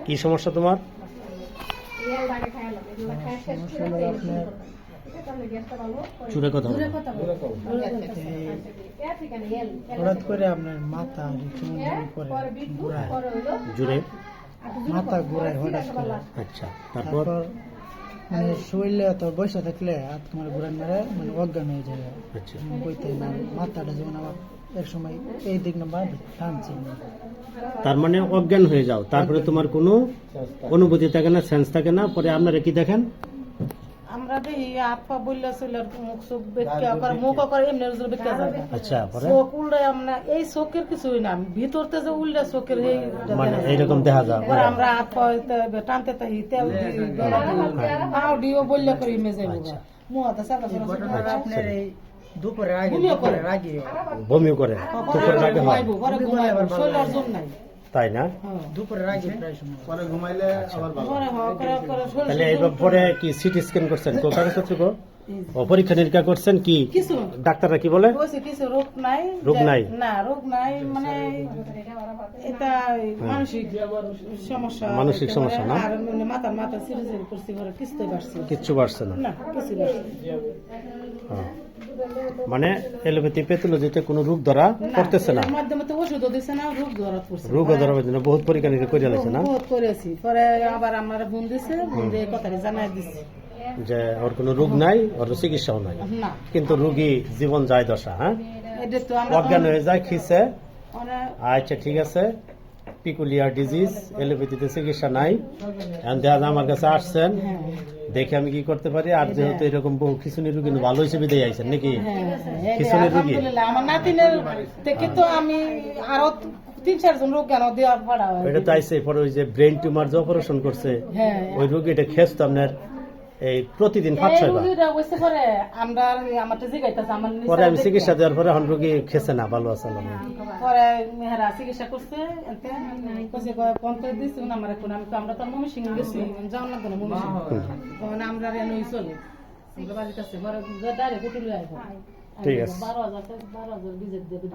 কি সমস্যা তোমার? জোরে কথা বলো। হঠাৎ করে আপনার মাথা জোরে। মাথা ঘুরায় হঠাৎ করে। আচ্ছা, তারপর? মানে শরীরে তো বসে থাকলে হাত তোমার ঘুরান মারে মানে অজ্ঞান হয়ে যায়। আচ্ছা, বইতে না মাথাটা যেমন আমার এক সময় এই দিক না বাদ টানছে। তার মানে অজ্ঞান হয়ে যাও, তারপরে তোমার কোনো অনুভূতি থাকে না, সেন্স থাকে না, পরে আপনারা কি দেখেন? আমরা দেখি হাত পা বললে চলে মুখ চোখ বেঁকা করে মুখ করে এমনি বেঁকা যায়। আচ্ছা, পরে চোখ উল্লে আমরা এই চোখের কিছুই না, ভিতরতে যে উল্লে চোখের এই মানে এইরকম দেখা যায়। পরে আমরা হাত পা টানতে তাই তেল পাও দিও বললে করে ইমে যাইব মুহাতে সাকা সাকা আপনার এই দুপুরে আগে বমিও করে, দুপুরের আগে হয়, পরে ঘুমাইব শরীরের জন্য নাই। তাই না? দুপুরে আগে প্রায় সময় পরে ঘুমাইলে আবার ভালো। পরে করে তাহলে এইবার পরে কি সিটি স্ক্যান করছেন, কাগজপত্র গো ও পরীক্ষা নিরীক্ষা করছেন কি? কিছু ডাক্তাররা কি বলে? কইছে কিছু রোগ নাই, রোগ নাই? না রোগ নাই, মানে এটা মানসিক সমস্যা, মানসিক সমস্যা না? আর মানে মাথা সিরিজ করছি করে কিস্তে পারছি কিচ্ছু পারছে না? না কিছু পারছি হ্যাঁ। মানে এলোপ্যাথি প্যাথোলজিতে কোনো রোগ ধরা পড়তেছে না? এর মাধ্যমে তো ওষুধও দিছে না, রোগ ধরা পড়ছে, রোগও ধরা পড়ছে না, বহুত পরীক্ষা নিরীক্ষা করে লাগছে না? বহুত করেছি, পরে আবার আমার বোন দিছে, বোন দিয়ে কথাটা জানাই দিছে যে ওর কোনো রোগ নাই, ওর চিকিৎসাও নাই, না, কিন্তু রোগী জীবন যায় দশা। হ্যাঁ, এটা তো আমরা অজ্ঞান হয়ে যায়, খিসে। অনেক আচ্ছা, ঠিক আছে, পিকুলিয়ার ডিজিজ, এলোপ্যাথিতে চিকিৎসা নাই, এখন দেখা যায় আমার কাছে আসছেন, দেখে আমি কি করতে পারি। আর যেহেতু এরকম বহু খিচুনি রোগী ভালো হিসেবে দিয়ে আইছেন নাকি? খিচুনি রোগী আলহামদুলিল্লাহ, আমার নাতিনের থেকে তো আমি আরো 3-4 জন রোগ জ্ঞান দিয়ে পড়া হয়। এটা তো আইসে পরে ওই যে ব্রেন টিউমার যে অপারেশন করছে, হ্যাঁ, ওই রোগী এটা খেস তো আপনার এই প্রতিদিন 5-6 বার। রোগীরা হইছে পরে আমরা আমার তো জিগাইতাছে আমার পরে আমি চিকিৎসা দেওয়ার পরে এখন রোগী খেছে না, ভালো আছে না? পরে মেহরা চিকিৎসা করছে, এতে কইছে পঞ্চায়েত দিছে না আমার এখন, আমি তো আমরা তো মমি সিং গেছি যাও না কোনো মমি সিং, তখন আমরা রেনই চলে আমরা বাড়িতে আছে, পরে ডাইরেক্ট উঠে লই আইবো। ঠিক আছে। 12,000 বিজেপি দিয়ে দিই।